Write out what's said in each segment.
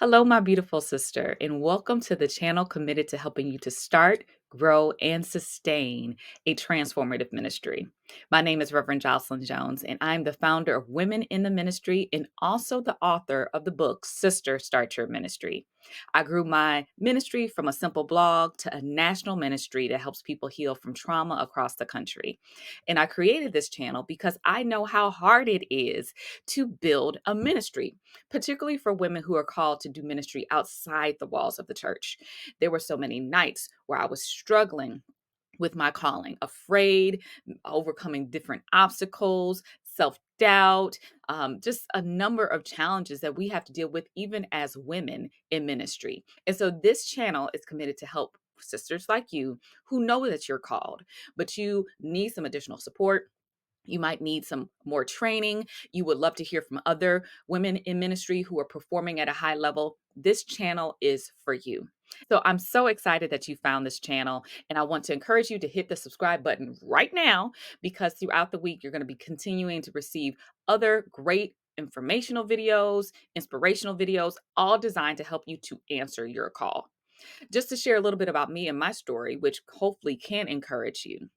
Hello, my beautiful sister, and welcome to the channel committed to helping you to start, grow, and sustain a transformative ministry. My name is Reverend Jocelyn Jones, and I'm the founder of Women in the Ministry and also the author of the book Sister Start Your Ministry. I grew my ministry from a simple blog to a national ministry that helps people heal from trauma across the country. And I created this channel because I know how hard it is to build a ministry, particularly for women who are called to do ministry outside the walls of the church. There were so many nights where I was struggling with my calling, afraid, overcoming different obstacles, self doubt, just a number of challenges that we have to deal with even as women in ministry. And so this channel is committed to help sisters like you who know that you're called, but you need some additional support. You might need some more training. You would love to hear from other women in ministry who are performing at a high level. This channel is for you. So I'm so excited that you found this channel, and I want to encourage you to hit the subscribe button right now because throughout the week, you're going to be continuing to receive other great informational videos, inspirational videos, all designed to help you to answer your call. Just to share a little bit about me and my story, which hopefully can encourage you.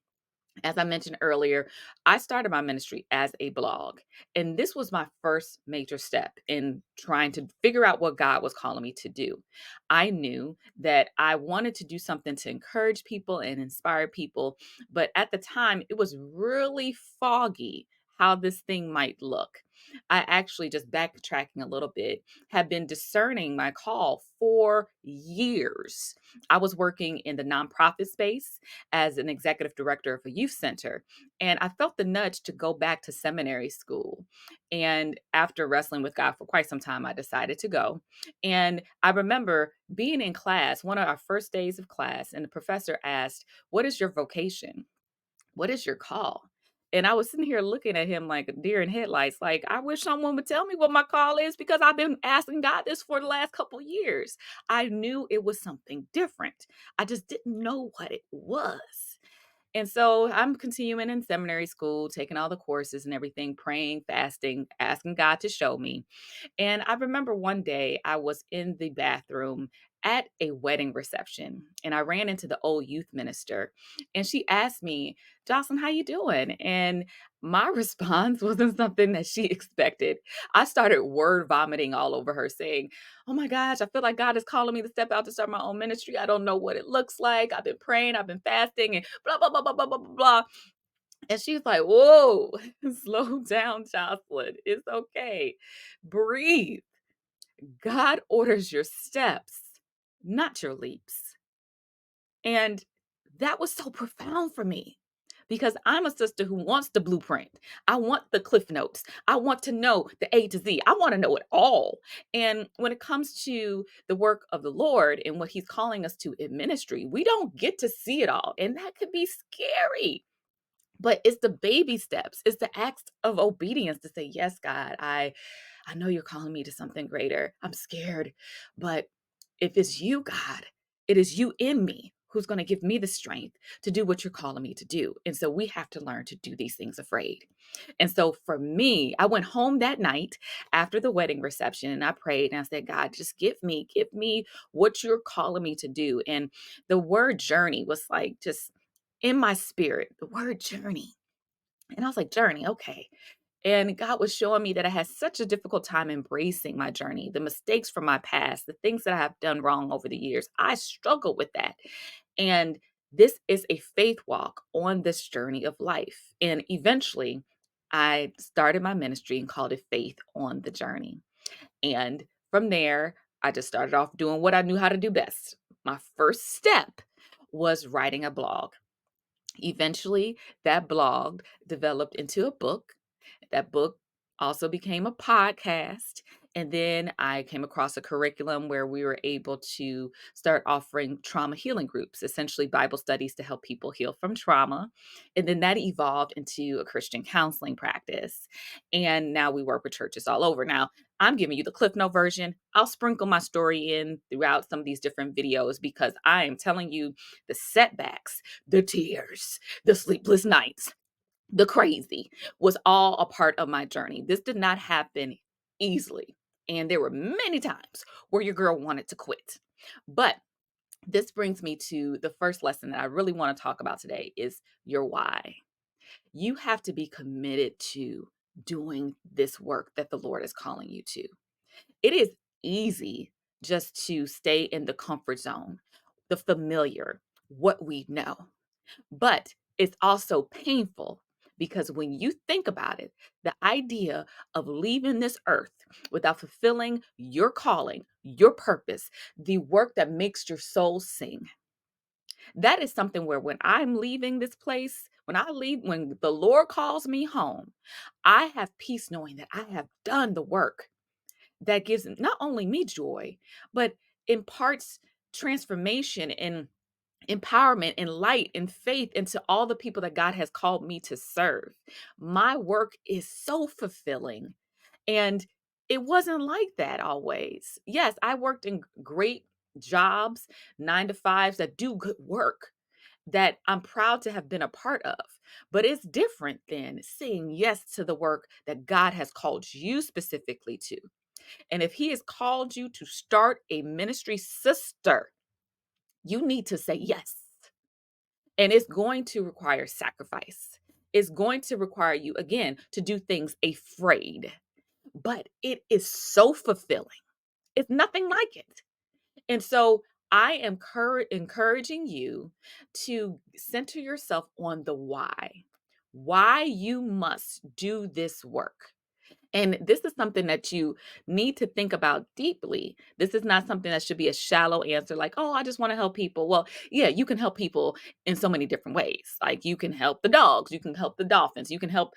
As I mentioned earlier, I started my ministry as a blog, and this was my first major step in trying to figure out what God was calling me to do. I knew that I wanted to do something to encourage people and inspire people, but at the time, it was really foggy how this thing might look. I actually, just backtracking a little bit, have been discerning my call for years. I was working in the nonprofit space as an executive director of a youth center. And I felt the nudge to go back to seminary school. And after wrestling with God for quite some time, I decided to go. And I remember being in class, one of our first days of class, and the professor asked, "What is your vocation? What is your call?" And I was sitting here looking at him like a deer in headlights, like, I wish someone would tell me what my call is because I've been asking God this for the last couple years. I knew it was something different. I just didn't know what it was. And so I'm continuing in seminary school, taking all the courses and everything, praying, fasting, asking God to show me. And I remember one day I was in the bathroom at a wedding reception and I ran into the old youth minister and she asked me, "Jocelyn, how you doing?" And my response wasn't something that she expected. I started word vomiting all over her saying, "Oh my gosh, I feel like God is calling me to step out to start my own ministry. I don't know what it looks like. I've been praying, I've been fasting and blah, blah, blah, blah, blah, blah, blah, blah." And she's like, "Whoa, slow down, Jocelyn. It's okay. Breathe. God orders your steps, not your leaps." And that was so profound for me because I'm a sister who wants the blueprint. I want the cliff notes. I want to know the A to Z. I want to know it all. And when it comes to the work of the Lord and what He's calling us to in ministry, we don't get to see it all. And that could be scary. But it's the baby steps. It's the acts of obedience to say, "Yes, God, I know you're calling me to something greater. I'm scared, but if it's you, God, it is you in me who's going to give me the strength to do what you're calling me to do." And so we have to learn to do these things afraid. And so for me, I went home that night after the wedding reception and I prayed and I said, "God, just give me what you're calling me to do." And the word journey was like just in my spirit, the word journey. And I was like, "Journey, okay." And God was showing me that I had such a difficult time embracing my journey, the mistakes from my past, the things that I have done wrong over the years. I struggle with that. And this is a faith walk on this journey of life. And eventually, I started my ministry and called it Faith on the Journey. And from there, I just started off doing what I knew how to do best. My first step was writing a blog. Eventually, that blog developed into a book. That book also became a podcast. And then I came across a curriculum where we were able to start offering trauma healing groups, essentially Bible studies to help people heal from trauma. And then that evolved into a Christian counseling practice. And now we work with churches all over. Now, I'm giving you the Cliff Note version. I'll sprinkle my story in throughout some of these different videos because I am telling you the setbacks, the tears, the sleepless nights, the crazy was all a part of my journey. This did not happen easily. And there were many times where your girl wanted to quit. But this brings me to the first lesson that I really want to talk about today is your why. You have to be committed to doing this work that the Lord is calling you to. It is easy just to stay in the comfort zone, the familiar, what we know. But it's also painful because when you think about it, the idea of leaving this earth without fulfilling your calling, your purpose, the work that makes your soul sing, that is something where when I'm leaving this place, when the Lord calls me home, I have peace knowing that I have done the work that gives not only me joy, but imparts transformation and empowerment and light and faith into all the people that God has called me to serve. My work is so fulfilling. And it wasn't like that always. Yes, I worked in great jobs, 9 to 5s that do good work that I'm proud to have been a part of. But it's different than saying yes to the work that God has called you specifically to. And if He has called you to start a ministry, sister, you need to say yes. And it's going to require sacrifice. It's going to require you, again, to do things afraid, but it is so fulfilling. It's nothing like it. And so I am encouraging you to center yourself on the why you must do this work. And this is something that you need to think about deeply. This is not something that should be a shallow answer like, oh, I just want to help people. Well, yeah, you can help people in so many different ways. Like you can help the dogs, you can help the dolphins, you can help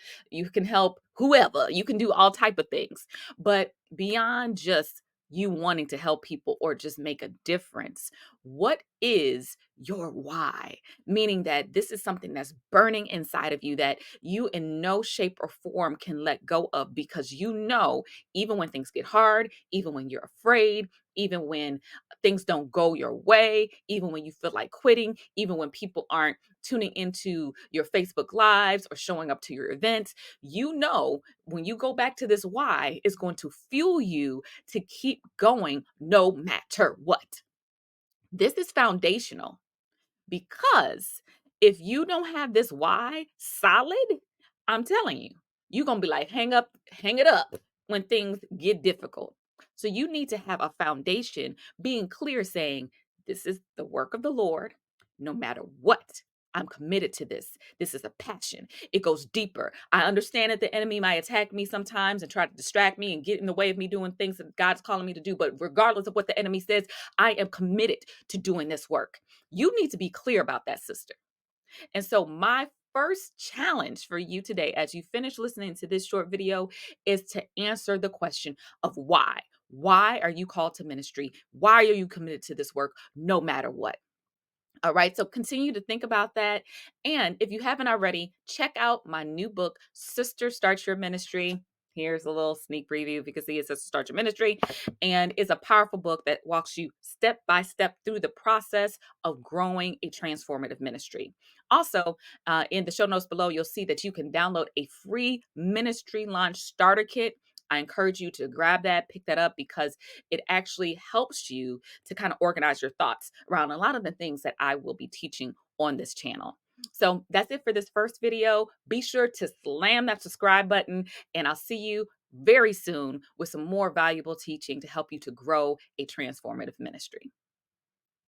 whoever. You can do all type of things. But beyond just you wanting to help people or just make a difference, what is your why? Meaning that this is something that's burning inside of you that you in no shape or form can let go of because you know, even when things get hard, even when you're afraid, even when things don't go your way, even when you feel like quitting, even when people aren't tuning into your Facebook lives or showing up to your events, you know, when you go back to this why, it's going to fuel you to keep going no matter what. This is foundational because if you don't have this why solid, I'm telling you, you're going to be like, hang it up when things get difficult. So you need to have a foundation, being clear, saying, this is the work of the Lord, no matter what. I'm committed to this. This is a passion. It goes deeper. I understand that the enemy might attack me sometimes and try to distract me and get in the way of me doing things that God's calling me to do. But regardless of what the enemy says, I am committed to doing this work. You need to be clear about that, sister. And so, my first challenge for you today, as you finish listening to this short video, is to answer the question of why. Why are you called to ministry? Why are you committed to this work no matter what? All right, so continue to think about that. And if you haven't already, check out my new book, Sister Start Your Ministry. Here's a little sneak preview because it says Start Your Ministry. And it's a powerful book that walks you step by step through the process of growing a transformative ministry. Also, in the show notes below, you'll see that you can download a free ministry launch starter kit. I encourage you to grab that, pick that up because it actually helps you to kind of organize your thoughts around a lot of the things that I will be teaching on this channel. So that's it for this first video. Be sure to slam that subscribe button, and I'll see you very soon with some more valuable teaching to help you to grow a transformative ministry.